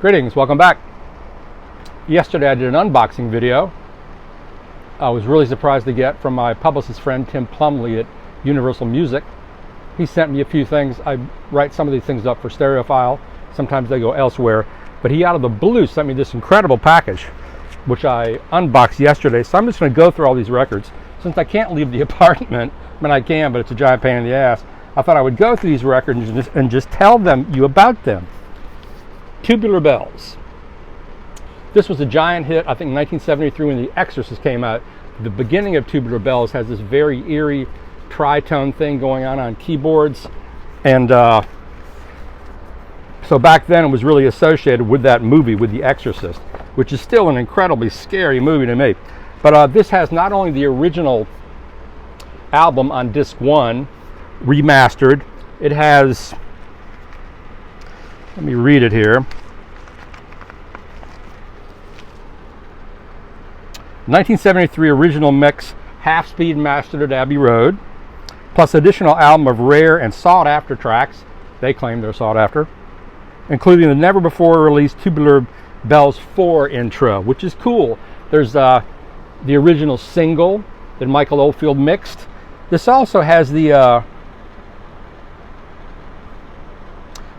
Greetings, welcome back. Yesterday I did an unboxing video. I was really surprised to get from my publicist friend Tim Plumley at Universal Music. He sent me a few things. I write some of these things up for Stereophile. Sometimes they go elsewhere. But he out of the blue sent me this incredible package, which I unboxed yesterday. So I'm just going to go through all these records. Since I can't leave the apartment, I mean I can, but it's a giant pain in the ass. I thought I would go through these records and just tell you about them. Tubular Bells. This was a giant hit, I think in 1973 when The Exorcist came out. The beginning of Tubular Bells has this very eerie tritone thing going on keyboards. And so back then it was really associated with that movie, with The Exorcist, which is still an incredibly scary movie to me. But this has not only the original album on disc 1, remastered, it has, let me read it here. 1973 original mix, half-speed mastered at Abbey Road, plus additional album of rare and sought-after tracks. They claim they're sought after, including the never-before-released Tubular Bells 4 intro, which is cool. There's the original single that Michael Oldfield mixed. This also has the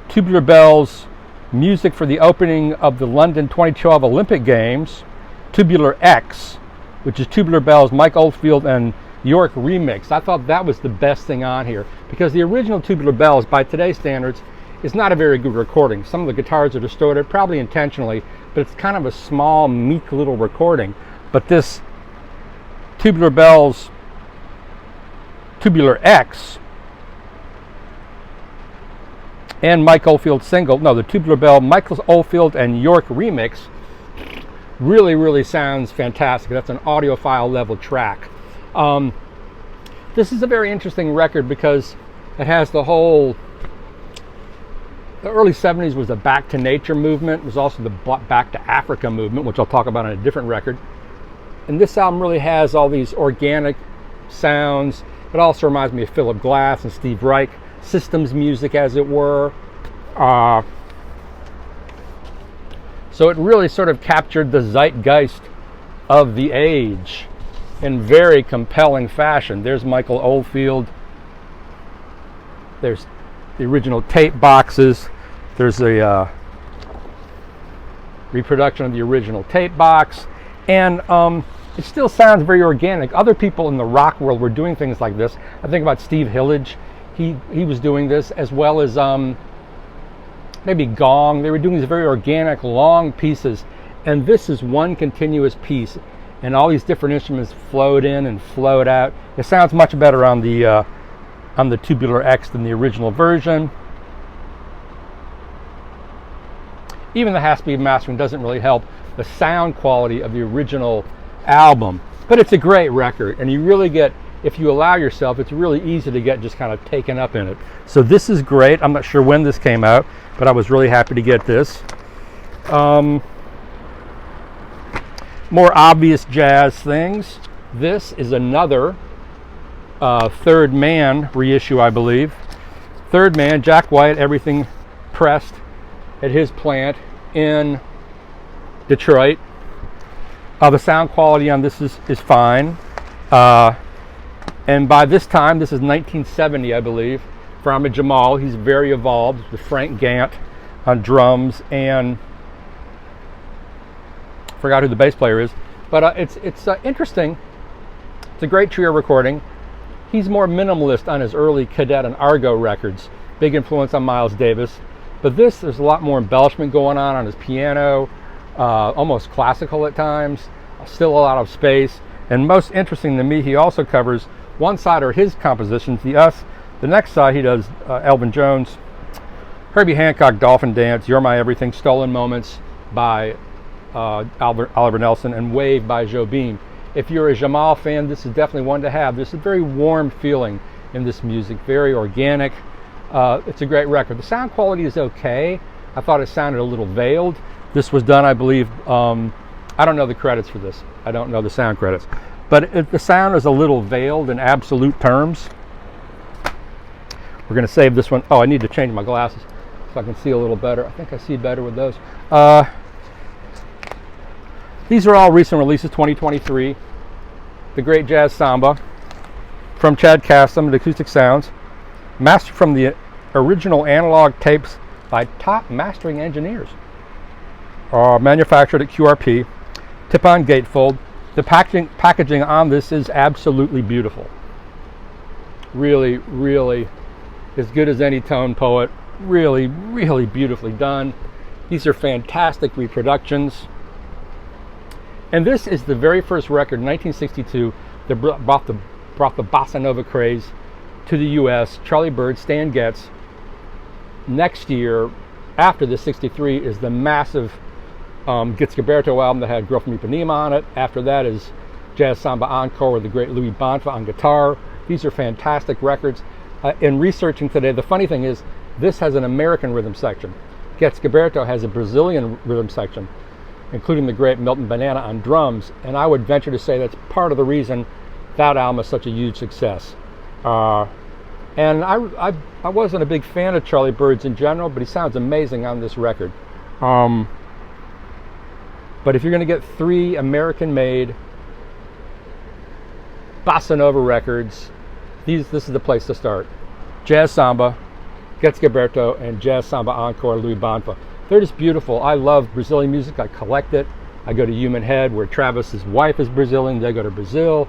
Tubular Bells music for the opening of the London 2012 Olympic Games, Tubular X, which is Tubular Bells, Mike Oldfield and York remix. I thought that was the best thing on here because the original Tubular Bells, by today's standards, is not a very good recording. Some of the guitars are distorted, probably intentionally, but it's kind of a small, meek little recording. But this Tubular Bells, Tubular X, and Mike Oldfield the Tubular Bell, Michael Oldfield and York remix really sounds fantastic. That's an audiophile level track. This is a very interesting record because it has the early 70s was the Back to Nature movement. It was also the Back to Africa movement, which I'll talk about on a different record. And this album really has all these organic sounds. It also reminds me of Philip Glass and Steve Reich, systems music as it were. So it really sort of captured the zeitgeist of the age in very compelling fashion. There's Michael Oldfield. There's the original tape boxes. There's a reproduction of the original tape box. And it still sounds very organic. Other people in the rock world were doing things like this. I think about Steve Hillage. He was doing this, as well as maybe Gong. They were doing these very organic, long pieces. And this is one continuous piece. And all these different instruments flowed in and flowed out. It sounds much better on the Tubular X than the original version. Even the half-speed mastering doesn't really help the sound quality of the original album. But it's a great record, and you really get, if you allow yourself, it's really easy to get just kind of taken up in it. So this is great. I'm not sure when this came out, but I was really happy to get this. More obvious jazz things. This is another Third Man reissue, I believe. Third Man, Jack White, everything pressed at his plant in Detroit. The sound quality on this is fine. And by this time, this is 1970, I believe, for Ahmad Jamal. He's very evolved with Frank Gant on drums, and forgot who the bass player is. But it's interesting. It's a great trio recording. He's more minimalist on his early Cadet and Argo records. Big influence on Miles Davis. But there's a lot more embellishment going on his piano, almost classical at times, still a lot of space. And most interesting to me, he also covers one side are his compositions, the next side he does Elvin Jones, Herbie Hancock, Dolphin Dance, You're My Everything, Stolen Moments by Oliver Nelson, and Wave by Jobim. If you're a Jamal fan, this is definitely one to have. There's a very warm feeling in this music, very organic. It's a great record. The sound quality is okay. I thought it sounded a little veiled. This was done, I believe, I don't know the credits for this. I don't know the sound credits. But the sound is a little veiled in absolute terms. We're going to save this one. Oh, I need to change my glasses. So I can see a little better. I think I see better with those. These are all recent releases, 2023. The Great Jazz Samba from Chad Castam at Acoustic Sounds. Mastered from the original analog tapes by top mastering engineers. Manufactured at QRP. Tip-on gatefold. The packaging on this is absolutely beautiful. Really, really as good as any tone poet. Really, really beautifully done. These are fantastic reproductions. And this is the very first record in 1962 that brought the Bossa Nova craze to the US. Charlie Byrd, Stan Getz. Next year, after the 63, is the massive Getz Gabberto album that had Girl from Ipanema on it. After that is Jazz Samba Encore with the great Louis Bonfa on guitar. These are fantastic records. In researching today, the funny thing is, this has an American rhythm section. Getz Gabberto has a Brazilian rhythm section, including the great Milton Banana on drums, and I would venture to say that's part of the reason that album is such a huge success. And I wasn't a big fan of Charlie Byrd's in general, but he sounds amazing on this record. But if you're going to get 3 American-made Bossa Nova records, this is the place to start. Jazz Samba, Getz Gabberto, and Jazz Samba Encore, Louis Bonfa. They're just beautiful. I love Brazilian music. I collect it. I go to Human Head, where Travis's wife is Brazilian. They go to Brazil.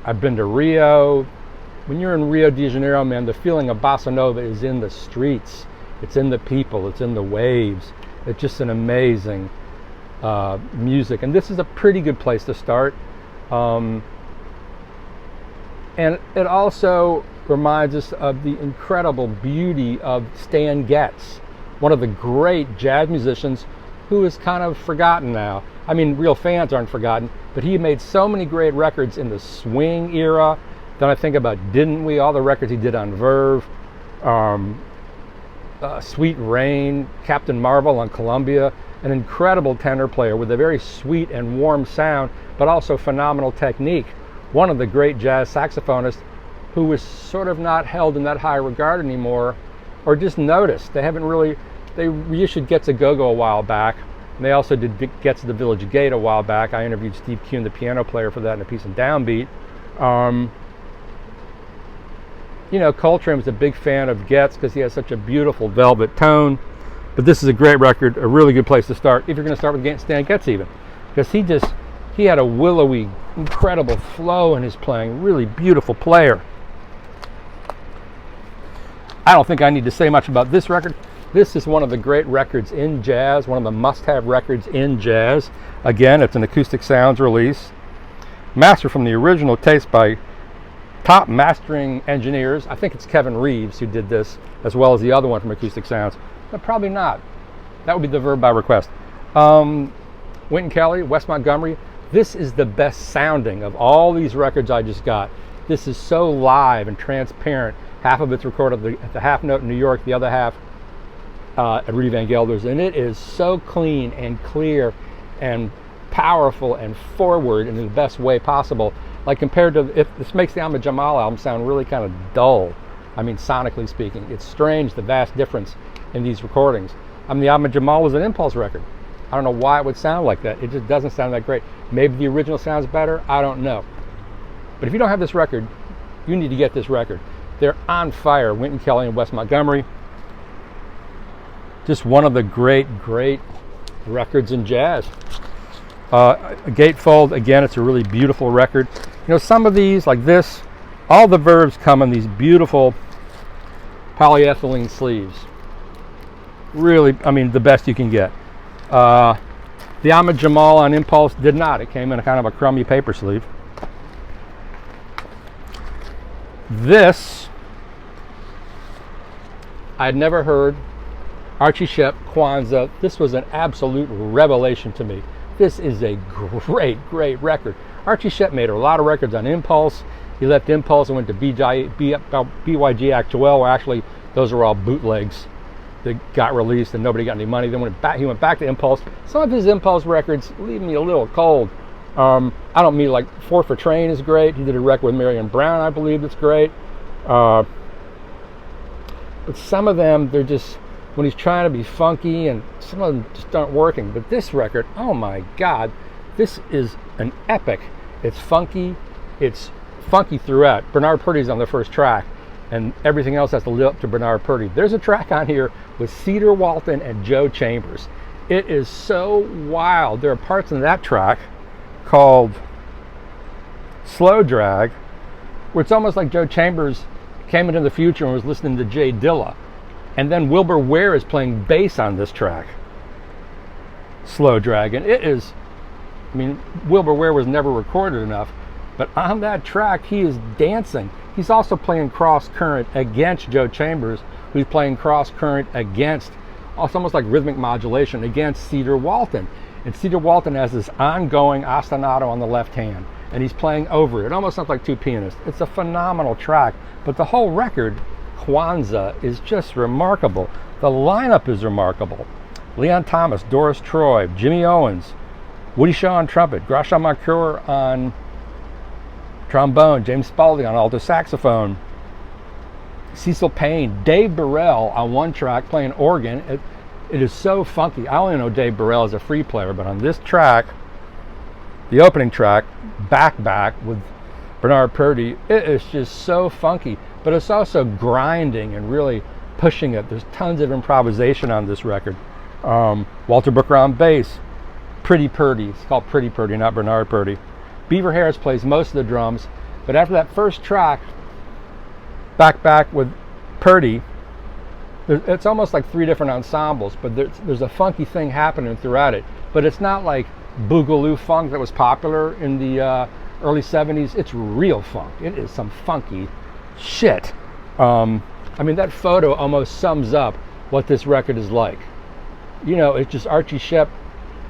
I've been to Rio. When you're in Rio de Janeiro, man, the feeling of Bossa Nova is in the streets. It's in the people. It's in the waves. It's just an amazing music. And this is a pretty good place to start. And it also reminds us of the incredible beauty of Stan Getz, one of the great jazz musicians who is kind of forgotten now. I mean, real fans aren't forgotten, but he made so many great records in the swing era. Then I think about Didn't We? All the records he did on Verve, Sweet Rain, Captain Marvel on Columbia, an incredible tenor player with a very sweet and warm sound, but also phenomenal technique. One of the great jazz saxophonists who was sort of not held in that high regard anymore, or just noticed. They haven't really, they reissued Getz a Go-Go a while back. And they also did Getz at the Village Gate a while back. I interviewed Steve Kuhn, the piano player, for that in a piece on Downbeat. You know, Coltrane was a big fan of Getz because he has such a beautiful velvet tone. But this is a great record, a really good place to start, if you're going to start with Stan Getz even. Because he had a willowy, incredible flow in his playing, really beautiful player. I don't think I need to say much about this record. This is one of the great records in jazz, one of the must-have records in jazz. Again, it's an Acoustic Sounds release. Mastered from the original tapes by top mastering engineers. I think it's Kevin Reeves who did this, as well as the other one from Acoustic Sounds. But probably not. That would be the verb by request. Wynton Kelly, Wes Montgomery. This is the best sounding of all these records I just got. This is so live and transparent. Half of it's recorded at the Half Note in New York, the other half at Rudy Van Gelder's, and it is so clean and clear and powerful and forward in the best way possible. Like compared to, if this makes the Ahmad Jamal album sound really kind of dull. I mean, sonically speaking, it's strange the vast difference in these recordings. I mean, the Ahmad Jamal was an Impulse record. I don't know why it would sound like that. It just doesn't sound that great. Maybe the original sounds better. I don't know. But if you don't have this record, you need to get this record. They're on fire, Wynton Kelly and Wes Montgomery. Just one of the great, great records in jazz. Gatefold, again, it's a really beautiful record. You know, some of these, like this, all the verbs come in these beautiful polyethylene sleeves. Really, I mean, the best you can get. The Ahmad Jamal on Impulse did not. It came in a kind of a crummy paper sleeve. This, I had never heard. Archie Shepp, Kwanzaa. This was an absolute revelation to me. This is a great, great record. Archie Shepp made a lot of records on Impulse. He left Impulse and went to BYG Actuel, where actually those are all bootlegs that got released and nobody got any money. Then he went back to Impulse. Some of his Impulse records leave me a little cold. I don't mean like Fort for Train is great. He did a record with Marion Brown, I believe, that's great. But some of them, they're just when he's trying to be funky, and some of them just aren't working. But this record, oh my God, this is an epic. It's funky throughout. Bernard Purdie's on the first track, and everything else has to live up to Bernard Purdie. There's a track on here with Cedar Walton and Joe Chambers. It is so wild. There are parts in that track called Slow Drag, where it's almost like Joe Chambers came into the future and was listening to Jay Dilla. And then Wilbur Ware is playing bass on this track, Slow Drag. And it is, I mean, Wilbur Ware was never recorded enough, but on that track, he is dancing. He's also playing cross current against Joe Chambers, who's playing cross current against, it's almost like rhythmic modulation, against Cedar Walton. And Cedar Walton has this ongoing ostinato on the left hand, and he's playing over it. It almost sounds like two pianists. It's a phenomenal track, but the whole record, Kwanzaa, is just remarkable. The lineup is remarkable. Leon Thomas, Doris Troy, Jimmy Owens, Woody Shaw on trumpet, Grasham Mercure on trombone, James Spalding on alto saxophone, Cecil Payne, Dave Burrell on one track playing organ. It is so funky. I only know Dave Burrell as a free player, but on this track, the opening track, Back with Bernard Purdie, it is just so funky, but it's also grinding and really pushing it. There's tons of improvisation on this record. Walter Booker on bass, Pretty Purdie. It's called Pretty Purdie, not Bernard Purdie. Beaver Harris plays most of the drums, but after that first track, Back with Purdie, it's almost like three different ensembles, but there's a funky thing happening throughout it. But it's not like boogaloo funk that was popular in the early 70s. It's real funk. It is some funky shit. I mean, that photo almost sums up what this record is like. You know, it's just Archie Shepp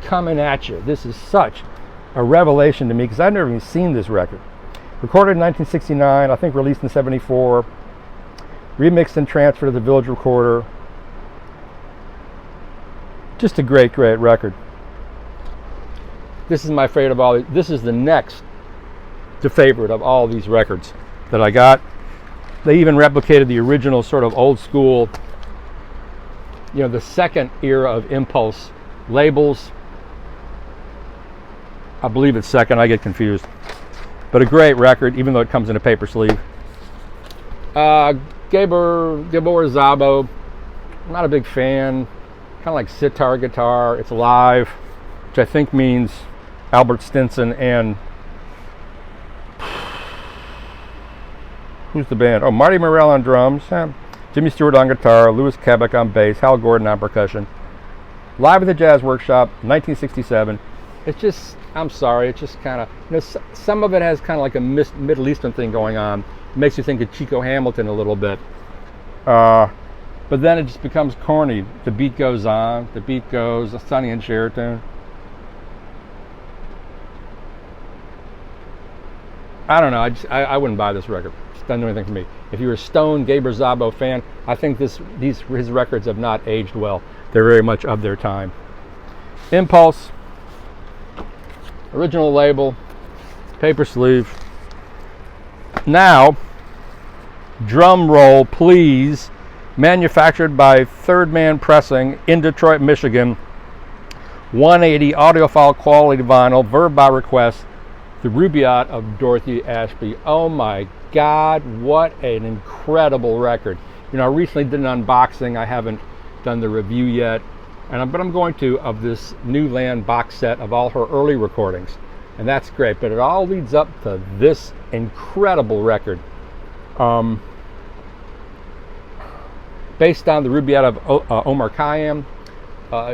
coming at you. This is such a revelation to me, because I've never even seen this record. Recorded in 1969, I think released in 74, remixed and transferred to the Village Recorder. Just a great, great record. This is my favorite of all. This is the next to favorite of all these records that I got. They even replicated the original sort of old school, you know, the second era of Impulse labels. I believe it's second, I get confused. But a great record, even though it comes in a paper sleeve. Gabor Szabo, I'm not a big fan. Kind of like sitar guitar. It's live, which I think means Albert Stinson and who's the band? Oh, Marty Morell on drums, Jimmy Stewart on guitar, Louis Quebec on bass, Hal Gordon on percussion. Live at the Jazz Workshop, 1967. It's just, I'm sorry, it's just kind of, you know, some of it has kind of like a Middle Eastern thing going on. It makes you think of Chico Hamilton a little bit. But then it just becomes corny. The beat goes on, the beat goes, a Sonny and Cher tune. I don't know, I wouldn't buy this record. It doesn't do anything for me. If you're a Stone Gabor Szabo fan, I think his records have not aged well. They're very much of their time. Impulse, original label, paper sleeve. Now, drum roll please, manufactured by Third Man Pressing in Detroit, Michigan. 180 audiophile quality vinyl, verb by request, the Rubaiyat of Dorothy Ashby. Oh my God, what an incredible record. You know, I recently did an unboxing. I haven't done the review yet, but I'm going to, of this New Land box set of all her early recordings. And that's great, but it all leads up to this incredible record. Based on the Rubaiyat of Omar Khayyam.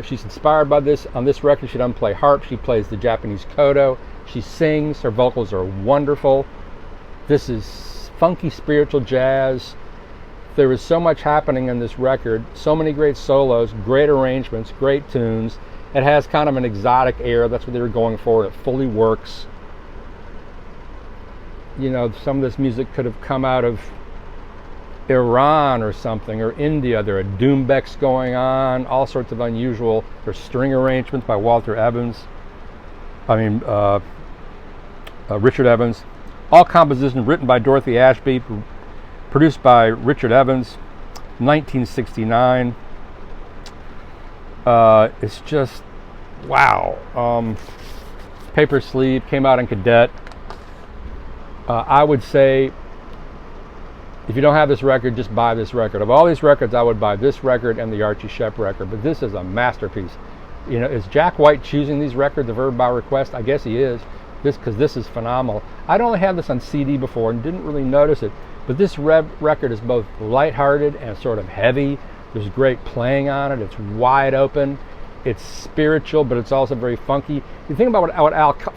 She's inspired by this. On this record, she doesn't play harp. She plays the Japanese koto. She sings. Her vocals are wonderful. This is funky spiritual jazz. There is so much happening in this record. So many great solos, great arrangements, great tunes. It has kind of an exotic air. That's what they were going for. It fully works. You know, some of this music could have come out of Iran or something, or India. There are doumbeks going on, all sorts of unusual. There's string arrangements by Richard Evans. All compositions written by Dorothy Ashby, produced by Richard Evans, 1969. It's just, wow. Paper Sleeve came out in Cadet. I would say, if you don't have this record, just buy this record. Of all these records, I would buy this record and the Archie Shepp record, but this is a masterpiece. You know, is Jack White choosing these records of Verb by request? I guess he is, because this is phenomenal. I'd only had this on CD before and didn't really notice it, but this record is both lighthearted and sort of heavy. There's great playing on it. It's wide open. It's spiritual, but it's also very funky. You think about what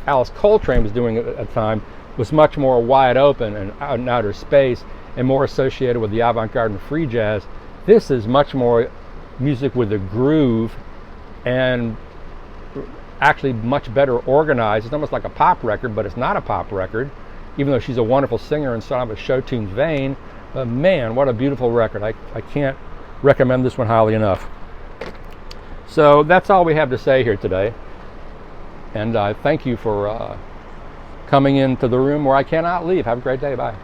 Alice Coltrane was doing at the time, was much more wide open and out in outer space and more associated with the avant-garde and free jazz. This is much more music with a groove and actually much better organized. It's almost like a pop record, but it's not a pop record, even though she's a wonderful singer and sort of a show tunes vein. But man, what a beautiful record. I can't recommend this one highly enough. So that's all we have to say here today. And thank you for coming into the room where I cannot leave. Have a great day. Bye.